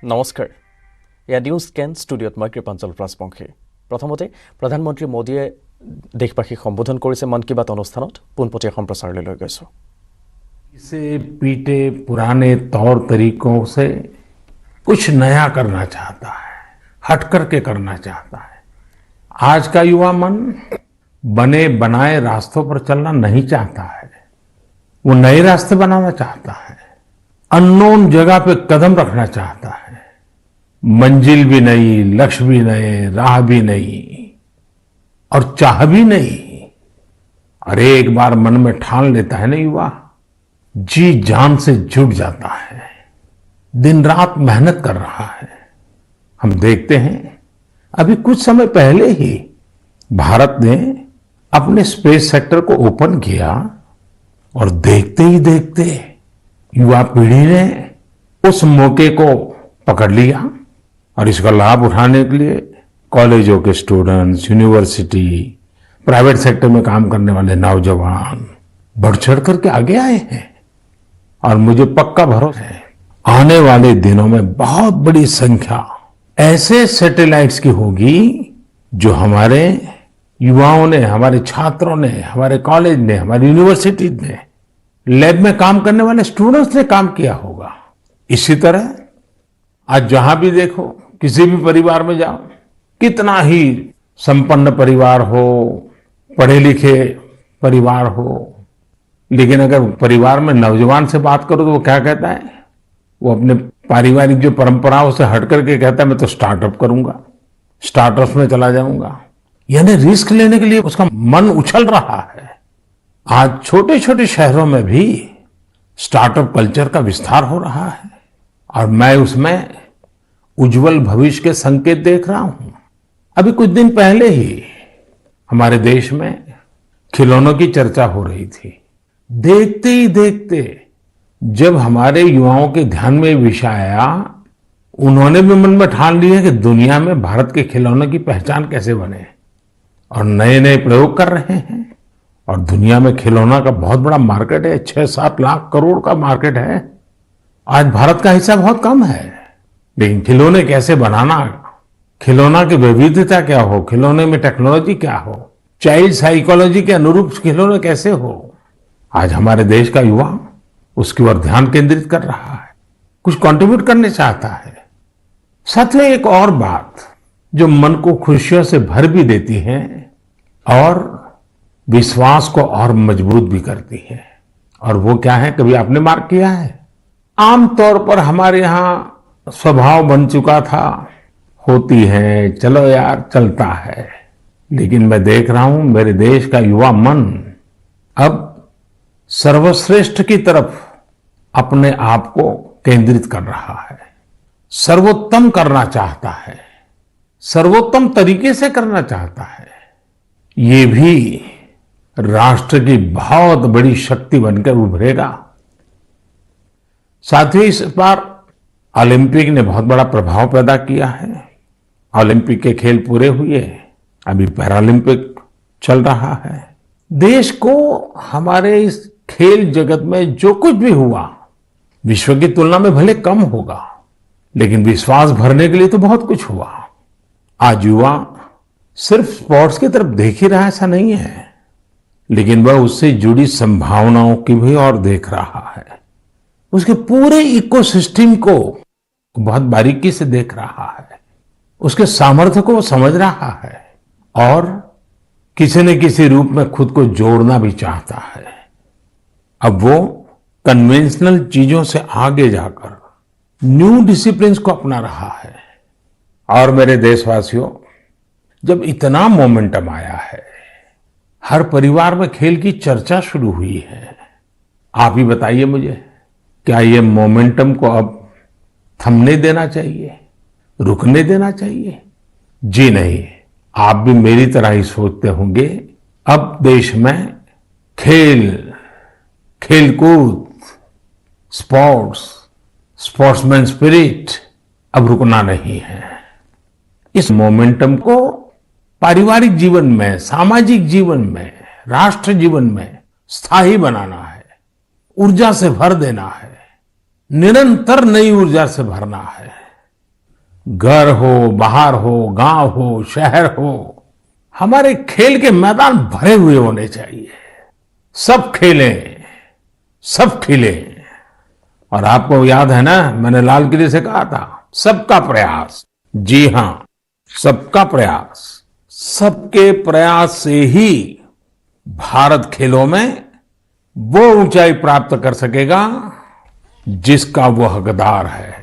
নমস্কাৰ ইয়া নিউজ কেন ষ্টুডিঅ'ত মই কৃপাঞ্চল ৰাজবংশী প্ৰথমতে প্ৰধানমন্ত্ৰী মোদীয়ে দেশবাসীক সম্বোধন কৰিছে মন কি বাত অনুষ্ঠানত পোনপটীয়া সম্প্ৰচাৰলৈ লৈ গৈছো इसे पीटे पुराने तौर तरीकों से कुछ नया करना चाहता है, हट करके करना चाहता है। आज का युवा मन बने बनाए रास्तों पर चलना नहीं चाहता है, वो नए रास्ते बनाना चाहता है, अननोन जगह पे कदम रखना चाहता है। मंजिल भी नहीं, लक्ष्य भी नहीं, राह भी नहीं और चाह भी नहीं। और एक बार मन में ठान लेता है ना युवा, जी जान से जुट जाता है, दिन रात मेहनत कर रहा है। हम देखते हैं अभी कुछ समय पहले ही भारत ने अपने स्पेस सेक्टर को ओपन किया और देखते ही देखते युवा पीढ़ी ने उस मौके को पकड़ लिया और इसका लाभ उठाने के लिए कॉलेजों के स्टूडेंट्स, यूनिवर्सिटी, प्राइवेट सेक्टर में काम करने वाले नौजवान बढ़ चढ़ करके आगे आए हैं। और मुझे पक्का भरोसा है आने वाले दिनों में बहुत बड़ी संख्या ऐसे सैटेलाइट्स की होगी जो हमारे युवाओं ने, हमारे छात्रों ने, हमारे कॉलेज ने, हमारी यूनिवर्सिटी ने, लैब में काम करने वाले स्टूडेंट्स ने काम किया होगा। इसी तरह आज जहां भी देखो, किसी भी परिवार में जाओ, कितना ही संपन्न परिवार हो, पढ़े लिखे परिवार हो, लेकिन अगर परिवार में नौजवान से बात करो तो वो क्या कहता है? वो अपने पारिवारिक जो परंपराओं से हट करके कहता है मैं तो स्टार्टअप करूंगा, स्टार्टअप्स में चला जाऊंगा। यानी रिस्क लेने के लिए उसका मन उछल रहा है। आज छोटे छोटे शहरों में भी स्टार्टअप कल्चर का विस्तार हो रहा है और मैं उसमें उज्जवल भविष्य के संकेत देख रहा हूं। अभी कुछ दिन पहले ही हमारे देश में खिलौनों की चर्चा हो रही थी। देखते ही देखते जब हमारे युवाओं के ध्यान में विषय आया, उन्होंने भी मन में ठान लिया कि दुनिया में भारत के खिलौनों की पहचान कैसे बने और नए नए प्रयोग कर रहे हैं। और दुनिया में खिलौना का बहुत बड़ा मार्केट है, 6-7 लाख करोड़ का मार्केट है। आज भारत का हिस्सा बहुत कम है, लेकिन खिलौने कैसे बनाना, खिलौना की विविधता क्या हो, खिलौने में टेक्नोलॉजी क्या हो, चाइल्ड साइकोलॉजी के अनुरूप खिलौने कैसे हो, आज हमारे देश का युवा उसकी ओर ध्यान केंद्रित कर रहा है, कुछ कंट्रीब्यूट करने चाहता है। साथ में एक और बात जो मन को खुशियों से भर भी देती है और विश्वास को और मजबूत भी करती है, और वो क्या है, कभी आपने मार्क किया है? आमतौर पर हमारे यहां स्वभाव बन चुका था, होती है, चलो यार चलता है। लेकिन मैं देख रहा हूं मेरे देश का युवा मन अब सर्वश्रेष्ठ की तरफ अपने आप को केंद्रित कर रहा है, सर्वोत्तम करना चाहता है, सर्वोत्तम तरीके से करना चाहता है। ये भी राष्ट्र की बहुत बड़ी शक्ति बनकर उभरेगा। साथ ही इस बार ओलंपिक ने बहुत बड़ा प्रभाव पैदा किया है। ओलंपिक के खेल पूरे हुए, अभी पैरालंपिक चल रहा है। देश को हमारे इस खेल जगत में जो कुछ भी हुआ विश्व की तुलना में भले कम होगा, लेकिन विश्वास भरने के लिए तो बहुत कुछ हुआ। आज युवा सिर्फ स्पोर्ट्स की तरफ देख ही रहा ऐसा नहीं है, लेकिन वह उससे जुड़ी संभावनाओं की भी और देख रहा है। उसके पूरे इकोसिस्टम को बहुत बारीकी से देख रहा है, उसके सामर्थ्य को समझ रहा है और किसी न किसी रूप में खुद को जोड़ना भी चाहता है। अब वो कन्वेंशनल चीजों से आगे जाकर न्यू डिसिप्लिन्स को अपना रहा है। और मेरे देशवासियों, जब इतना मोमेंटम आया है, हर परिवार में खेल की चर्चा शुरू हुई है, आप ही बताइए मुझे, क्या ये मोमेंटम को अब थमने देना चाहिए, रुकने देना चाहिए? जी नहीं, आप भी मेरी तरह ही सोचते होंगे। अब देश में खेलकूद, स्पोर्ट्स, स्पोर्ट्समैन स्पिरिट अब रुकना नहीं है। इस मोमेंटम को पारिवारिक जीवन में, सामाजिक जीवन में, राष्ट्र जीवन में स्थायी बनाना है, ऊर्जा से भर देना है, निरंतर नई ऊर्जा से भरना है। घर हो, बाहर हो, गांव हो, शहर हो, हमारे खेल के मैदान भरे हुए होने चाहिए। सब खेलें, सब खिलें। और आपको याद है ना, मैंने लाल किले से कहा था, सबका प्रयास। जी हां, सबका प्रयास। सबके प्रयास से ही भारत खेलों में वो ऊंचाई प्राप्त कर सकेगा जिसका वो हकदार है।